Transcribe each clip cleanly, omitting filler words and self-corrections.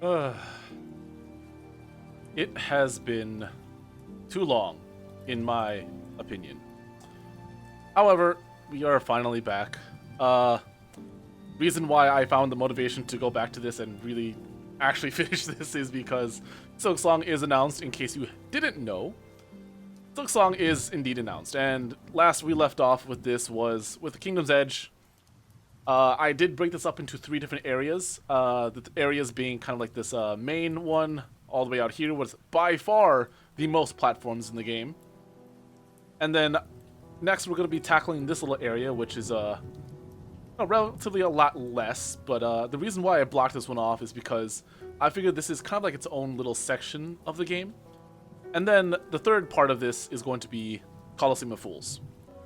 Uh, it has been too long, in my opinion. However, we are finally back. Reason why I found the motivation to go back to this and really actually finish this is because Silksong is announced. In case you didn't know, Silksong is indeed announced, and last we left off with this was with the Kingdom's Edge. I did break this up into 3 different areas. The areas being kind of like this main one all the way out here was by far the most platforms in the game. And then next we're going to be tackling this little area, which is relatively a lot less. But the reason why I blocked this one off is because I figured this is kind of like its own little section of the game. And then the third part of this is going to be Colosseum of Fools.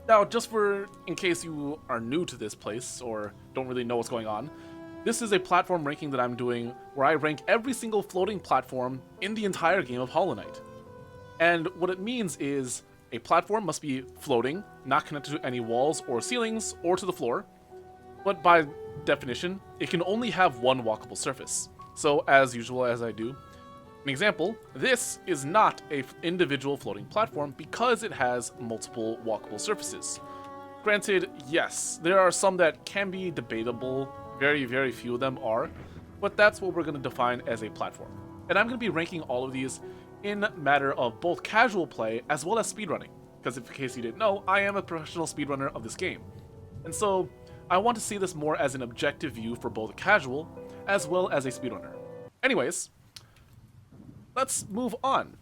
Now, just for in case you are new to this place or don't really know what's going on, this is a platform ranking that I'm doing where I rank every single floating platform in the entire game of Hollow Knight. And what it means is a platform must be floating, not connected to any walls or ceilings or to the floor, but by definition, it can only have one walkable surface. So, as usual, as I do, an example, this is not an individual floating platform because it has multiple walkable surfaces. Granted, yes, there are some that can be debatable, very, very few of them are, but that's what we're going to define as a platform. And I'm going to be ranking all of these in matter of both casual play as well as speedrunning, because in case you didn't know, I am a professional speedrunner of this game. And so, I want to see this more as an objective view for both a casual as well as a speedrunner. Anyways, let's move on.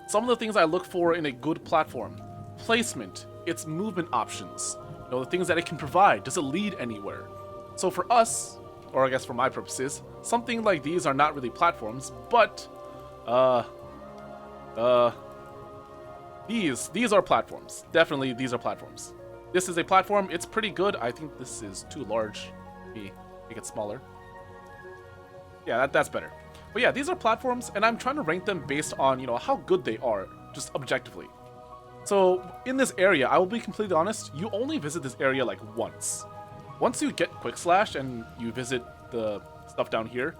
Some of the things I look for in a good platform: placement, its movement options, the things that it can provide. Does it lead anywhere? So for us, or I guess for my purposes, something like these are not really platforms, but these are platforms. Definitely, these are platforms. This is a platform. It's pretty good. I think this is too large. Maybe make it smaller. Yeah, that's better. But yeah, these are platforms, and I'm trying to rank them based on, how good they are, just objectively. So, in this area, I will be completely honest, you only visit this area like once. Once you get Quick Slash and you visit the stuff down here,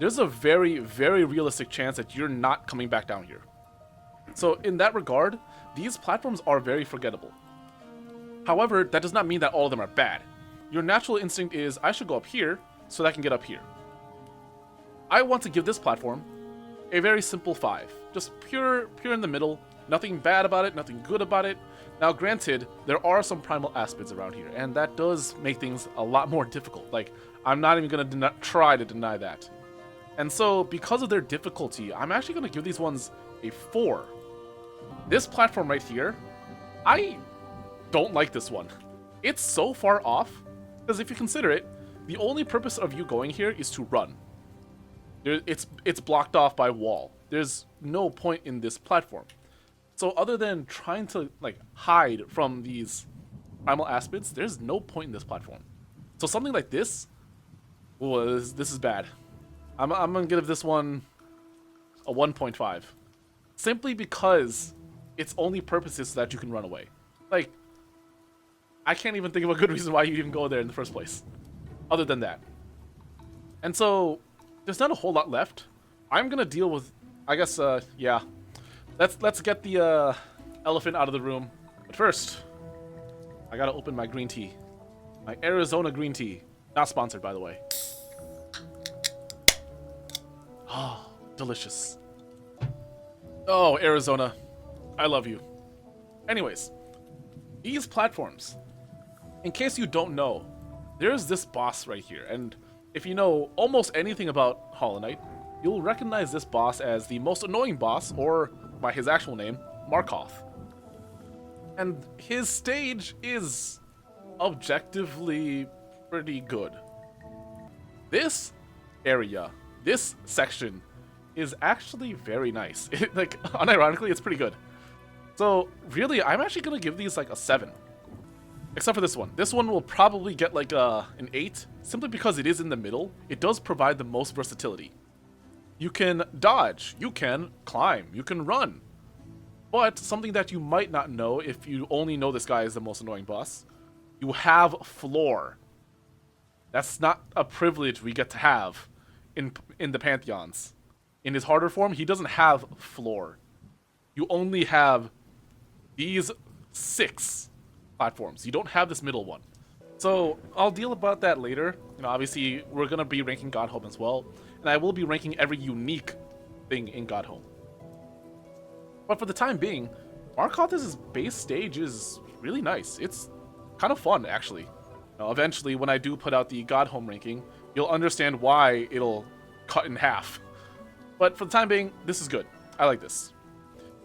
there's a very, very realistic chance that you're not coming back down here. So, in that regard, these platforms are very forgettable. However, that does not mean that all of them are bad. Your natural instinct is, I should go up here so that I can get up here. I want to give this platform a very simple 5. Just pure in the middle. Nothing bad about it, nothing good about it. Now, granted, there are some primal aspects around here, and that does make things a lot more difficult. Like, I'm not even going to try to deny that. And so, because of their difficulty, I'm actually going to give these ones a 4. This platform right here, I don't like this one. It's so far off, because if you consider it, the only purpose of you going here is to run. It's blocked off by wall. There's no point in this platform. So other than trying to hide from these primal aspects, there's no point in this platform. So something like this, this is bad. I'm gonna give this one a 1.5, simply because its only purpose is so that you can run away. I can't even think of a good reason why you even go there in the first place, other than that. And so, there's not a whole lot left. I'm gonna deal with, I guess, yeah. Let's get the elephant out of the room. But first, I gotta open my green tea, my Arizona green tea. Not sponsored, by the way. Oh, delicious. Oh, Arizona, I love you. Anyways, these platforms. In case you don't know, there's this boss right here, and if you know almost anything about Hollow Knight, you'll recognize this boss as the most annoying boss, or by his actual name, Maroth. And his stage is objectively pretty good. This area, this section, is actually very nice. Unironically, it's pretty good. So, really, I'm actually gonna give these a 7. Except for this one. This one will probably get an 8, simply because it is in the middle. It does provide the most versatility. You can dodge, you can climb, you can run. But something that you might not know if you only know this guy is the most annoying boss, you have floor. That's not a privilege we get to have in the Pantheons. In his harder form, he doesn't have floor. You only have these 6 platforms. You don't have this middle one. So I'll deal about that later. You know, obviously we're gonna be ranking God Home as well, and I will be ranking every unique thing in God Home. But for the time being, Maroth's base stage is really nice. It's kind of fun, actually. Now, eventually, when I do put out the God Home ranking, you'll understand why it'll cut in half. But for the time being, this is good. I like this.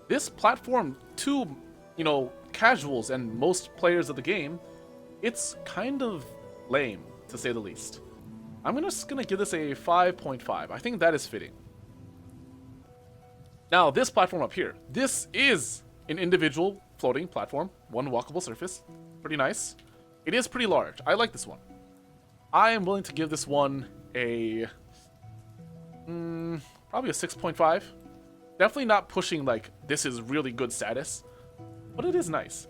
This platform, to, you know, casuals and most players of the game, it's kind of lame, to say the least. I'm just gonna give this a 5.5. I think that is fitting. Now, this platform up here, this is an individual floating platform, one walkable surface. Pretty nice. It is pretty large. I like this one. I am willing to give this one a probably a 6.5. Definitely not pushing like this is really good status, but it is nice.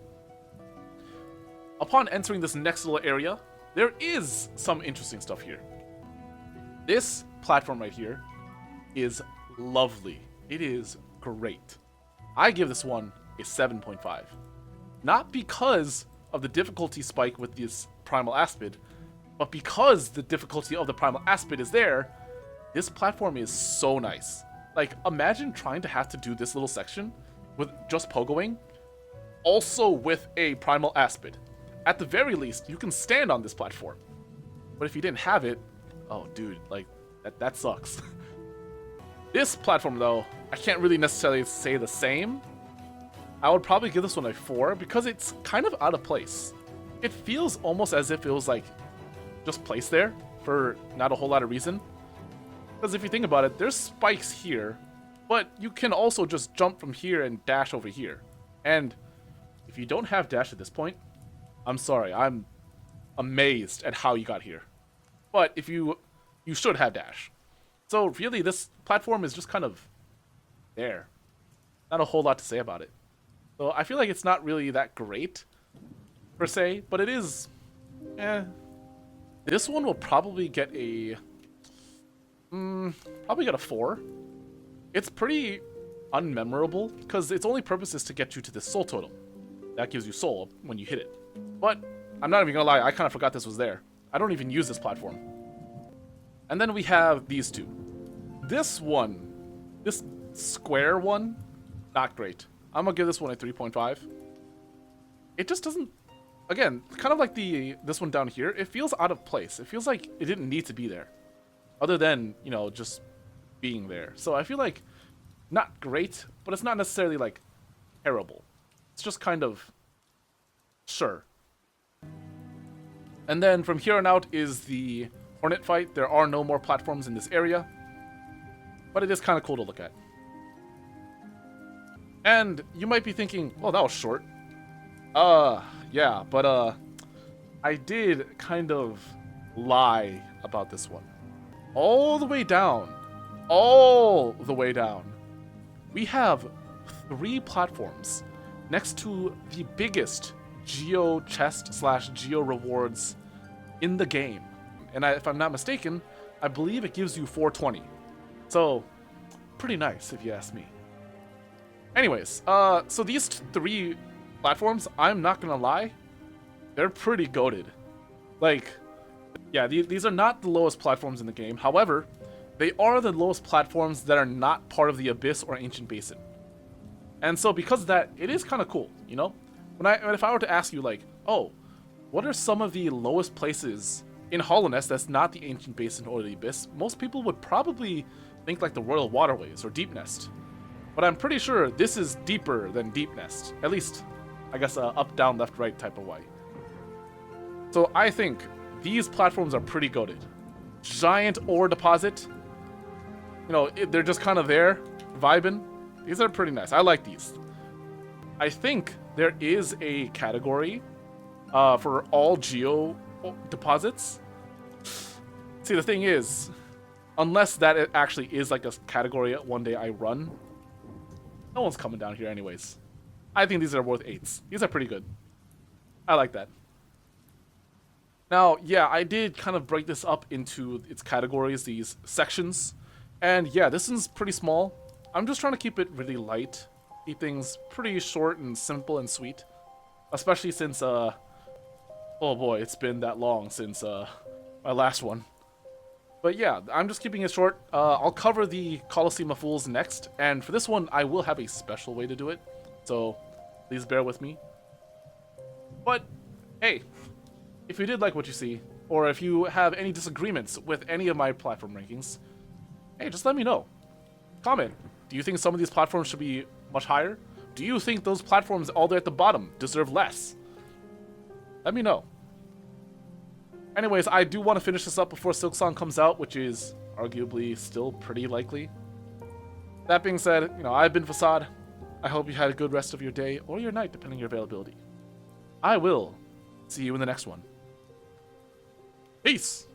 Upon entering this next little area, there is some interesting stuff here. This platform right here is lovely. It is great. I give this one a 7.5. Not because of the difficulty spike with this Primal Aspid, but because the difficulty of the Primal Aspid is there, this platform is so nice. Like, imagine trying to have to do this little section with just pogoing, also with a Primal Aspid. At the very least, you can stand on this platform. But if you didn't have it, oh dude, like, that sucks. This platform though, I can't really necessarily say the same. I would probably give this one a 4 because it's kind of out of place. It feels almost as if it was like just placed there for not a whole lot of reason. Because if you think about it, there's spikes here, but you can also just jump from here and dash over here. And if you don't have dash at this point, I'm sorry, I'm amazed at how you got here. But if you should have dash. So really, this platform is just kind of there. Not a whole lot to say about it. So I feel like it's not really that great, per se, but it is, This one will probably get a, probably get a 4. It's pretty unmemorable, because its only purpose is to get you to this soul totem. That gives you soul when you hit it. But, I'm not even gonna lie, I kind of forgot this was there. I don't even use this platform. And then we have these two. This one, this square one, not great. I'm gonna give this one a 3.5. It just doesn't, again, kind of like this one down here, it feels out of place. It feels like it didn't need to be there. Other than, you know, just being there. So I feel like, not great, but it's not necessarily like terrible. It's just kind of, sure. And then from here on out is the Hornet fight. There are no more platforms in this area, but it is kind of cool to look at. And you might be thinking, oh, that was short. Yeah, but I did kind of lie about this one. All the way down, we have 3 platforms next to the biggest Geo chest / Geo rewards in the game. And if I'm not mistaken, I believe it gives you 420. So, pretty nice if you ask me. Anyways, so these 3 platforms, I'm not gonna lie, they're pretty goated. Like, yeah, these are not the lowest platforms in the game. However, they are the lowest platforms that are not part of the Abyss or Ancient Basin. And so because of that, it is kind of cool, you know? If I were to ask you, like, oh, what are some of the lowest places in Hollownest that's not the Ancient Basin or the Abyss? Most people would probably think like the Royal Waterways or Deep Nest. But I'm pretty sure this is deeper than Deep Nest. At least, I guess, up, down, left, right type of way. So I think these platforms are pretty goated. Giant ore deposit. You know, they're just kind of there, vibing. These are pretty nice. I like these. I think there is a category for all Geo deposits. See, the thing is, unless that it actually is like a category one day I run, no one's coming down here anyways. I think these are worth 8s. These are pretty good. I like that. Now, yeah, I did kind of break this up into its categories, these sections. And yeah, this one's pretty small. I'm just trying to keep it really light. Keep things pretty short and simple and sweet. Especially since, oh boy, it's been that long since, my last one. But yeah, I'm just keeping it short. I'll cover the Coliseum of Fools next. And for this one, I will have a special way to do it. So, please bear with me. But, hey, if you did like what you see, or if you have any disagreements with any of my platform rankings, hey, just let me know. Comment. Do you think some of these platforms should be much higher? Do you think those platforms all the way at the bottom deserve less? Let me know. Anyways, I do want to finish this up before Silksong comes out, which is arguably still pretty likely. That being said, I've been Facade. I hope you had a good rest of your day or your night, depending on your availability. I will see you in the next one. Peace!